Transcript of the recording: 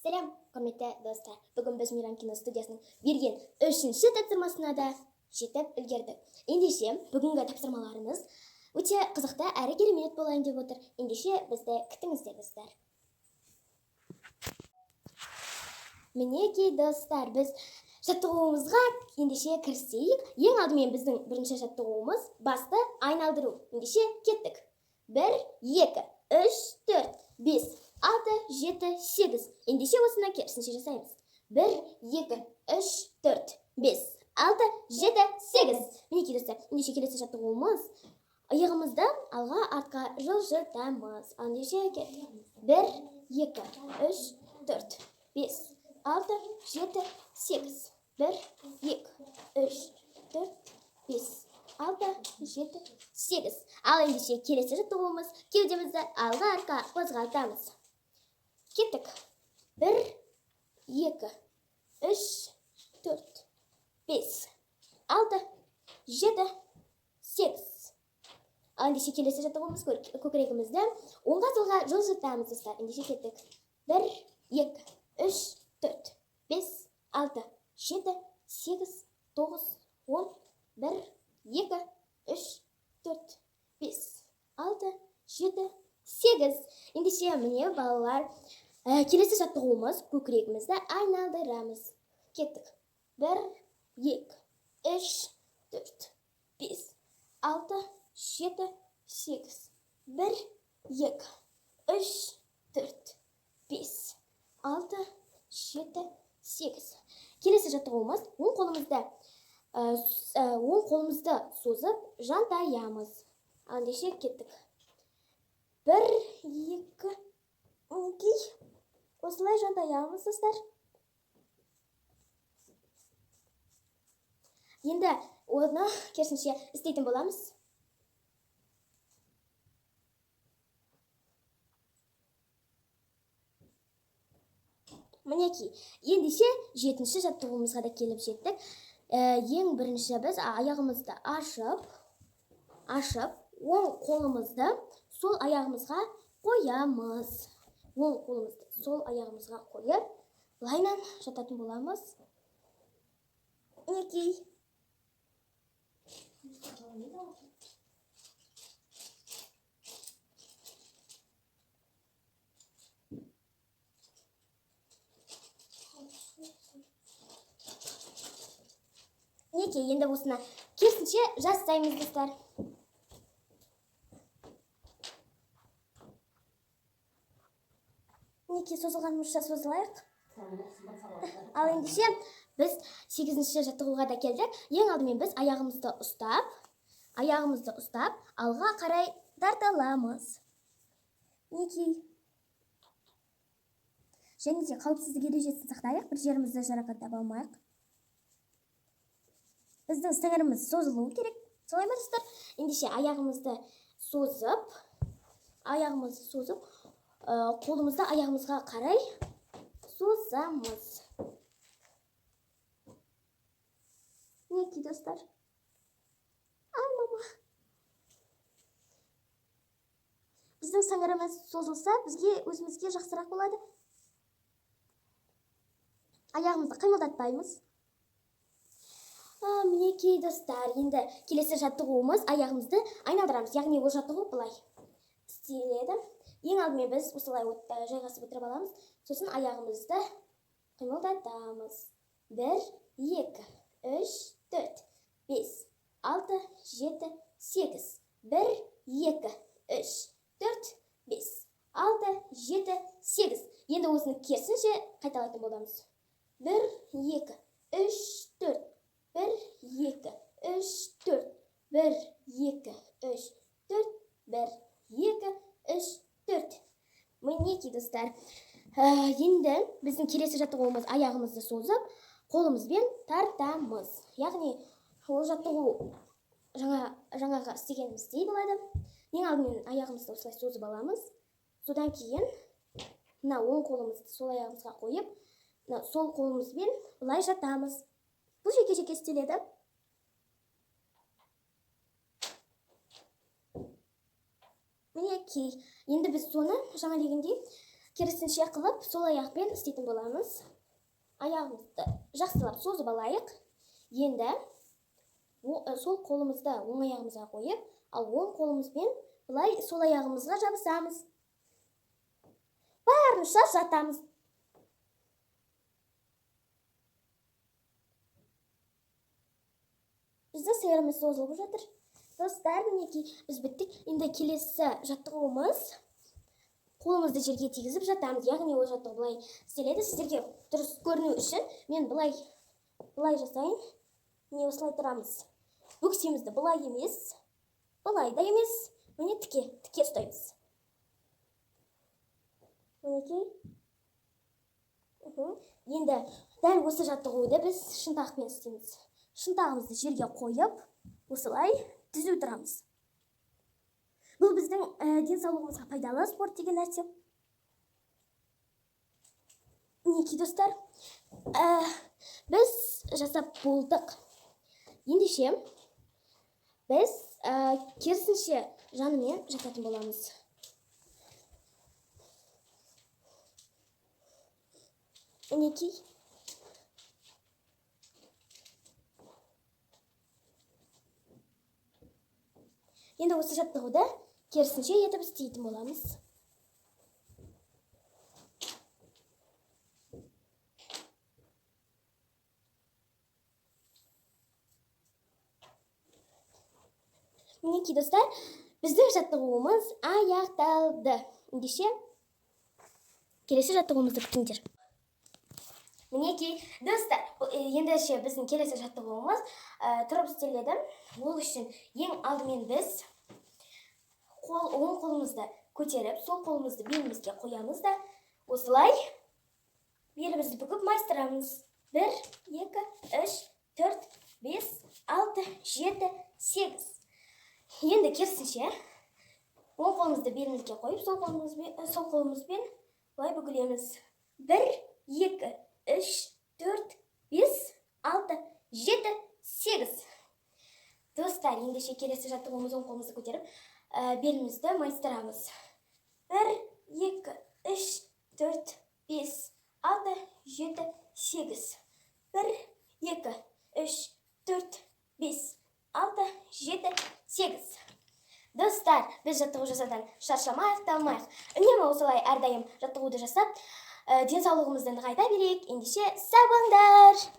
Сәлем, құрметті достар. Бүгін біз Мейрам кино студиясының берген 3-ші тапсырмасына да жетіп үлгердік. Ендеше бүгінгі тапсырмаларымыз өте қызықты әрі керемет болайын деп отыр. Ендеше бізді күтіңіздер, достар. Мінекей, достар, біз жаттығуымызға ендеше кірісейік. Ең алдымен біздің бірінші жаттығуымыз басты айналдыру. Ендеше кеттік. 1, 2, 3, 4, 5, 6, 7, 8. Ендеше осына керісінше жасаймыз. 1, 2, 3, 4, 5, 6, 7, 8. Мінекей, достар, ендеше келесі жаттығуымыз аяғымызды алға артқа жылжытамыз. Ендеше кеттік. 1, 2, 3, 4, 5, 6, 7, 8. 1, 2, 3, 4, 5, 6, 7, 8. Ал ендеше келесі жаттығуымыз кеудемізді алға артқа қозғалтамыз. Кеттік. 1, 2, 3, 4, 5, 6, 7, 8. Ал ендеше келесі жаттығуымыз көкірегімізді оңға солға жылжытамыз, достар. Ендеше кеттік. 1, 2, 3, 4, 5, 6, 7, 8, 9, 10, 1, 2, 3, 4, 5, 6, 7, 8. Ендеше міне балалар, келесі жаттығуымыз көкірегімізді айналдырамыз. Кеттік. 1, 2, 3, 4, 5, 6, 7, 8. 1, 2, 3, 4, 5, 6, 7, 8. Келесі жаттығуымыз оң қолымызды созып жантаямыз. Ендеше кеттік. 1, 2, осылай жантаямыз, достар. Енді оны керісінше істейтін боламыз. Мінекей, ендеше 7-ші жаттығуымызға да келіп жеттік. Ең бірінші біз аяғымызды ашып, оң қолымызды сол аяғымызға қоямыз. Оң қолымызды сол аяғымызға қойып, лайнан жататын боламыз. Мінекей. Мінекей, енді осына керісінше жасаймыз, достар. Мінекей, созылғанымызша созылайық. Ал ендеше біз 8-ші жаттығуға да келдік. Ең алдымен біз аяғымызды ұстап, алға қарай тарталамыз. Мінекей. Және де қауіпсіздік ережесін сақтайық, бір жерімізді жарақаттап алмайық. Біздің сіңіріміз созылуы керек. Солай ма, достар? Ендеше аяғымызды созып, қолымызды аяғымызға қарай созамыз. Мінекей, достар. Ай, мама. Біздің сіңіріміз созылса, өзімізге жақсырақ болады. Аяғымызды қимылдатпаймыз. Мінекей, достар, енді келесі жаттығуымыз аяғымызды айналдырамыз. Яғни ол жаттығу былай істеледі. Ең алдымен біз осылай жайғасып отырып аламыз. Сосын аяғымызды қимылдатамыз. 1, 2, 3, 4, 5, 6, 7, 8. 1, 2, 3, 4, 5, 6, 7, 8. Енді осыны керісінше қайталайтын боламыз. 1, 2, 3, 4. 1, 2, 3, 4. 1, 2, 3, 4. 1, 2, 3, 4. Мінекей, достар. Енді біздің келесі жаттығуымыз аяғымызды созып, қолымызбен тартамыз. Яғни, ол жаттығу жаңағы істегеніміздей болады. Ең алдымен аяғымызды осылай созып аламыз. Содан кейін оң қолымызды сол аяғымызға қойып, сол қолымызбен былай жатамыз. Бұл жеке-жеке істеледі. Мінекей, енді біз соны жаңа дегендей керісінше қылып сол аяқпен істейтін боламыз. Аяғымызды жақсылап созып алайық. Енді сол қолымызды оң аяғымызға қойып, ал оң қолымызбен былай сол аяғымызға жабысамыз. Барынша жатамыз. Біздің сиырымыз созылып жатыр. Достар, мінекей біз біттік. Енді келесі жаттығуымыз қолымызды жерге тигізіп жатамыз. Яғни ол жаттығу былай істеледі. Сіздерге дұрыс көріну үшін мен былай жасайын. Міне осылай тұрамыз. Бөксемізді былай емес, былай да емес. Міне тіке ұстаймыз. Мінекей. Енді дәл осы жаттығуды біз шынтақпен істейміз. Шынтағымызды жерге қойып, осылай түзу тұрамыз. Бұл біздің денсаулығымызға пайдалы спорт деген нәрсе. Мінекей достар, біз жасап болдық. Ендеше біз керісінше жанымен жасатын боламыз. Мінекей. Енді осы жаттығуды керісінше етіп істейтін боламыз. Мінекей достар, біздің жаттығуымыз аяқталды. Ендеше келесі жаттығуымызды күтіңдер. Мінекей достар, ендеше біздің келесі жаттығуымыз тұрып істеледі. Ол үшін ең алдымен біз оң қолымызды көтеріп, сол қолымызды белімізге қоямыз да, осылай белімізді бүгіп майыстырамыз. 1, 2, 3, 4, 5, 6, 7, 8. Енді керісінше оң қолымызды белімізге қойып, сол қолымызбен былай бүгілеміз. 1, 2, 3, 4, 5, 6, 7, 8. Достар, ендеше келесі жаттығуымыз оң қолымызды көтеріп, белімізді майыстырамыз. 1, 2, 3, 4, 5, 6, 7, 8. 1, 2, 3, 4, 5, 6, 7, 8. Достар, біз жаттығу жасадан шаршамайық, талмайық. Үнемі осылай әрдайым жаттығуды жасап, денсаулығымызды нығайта берейік. Ендеше сау болыңдар!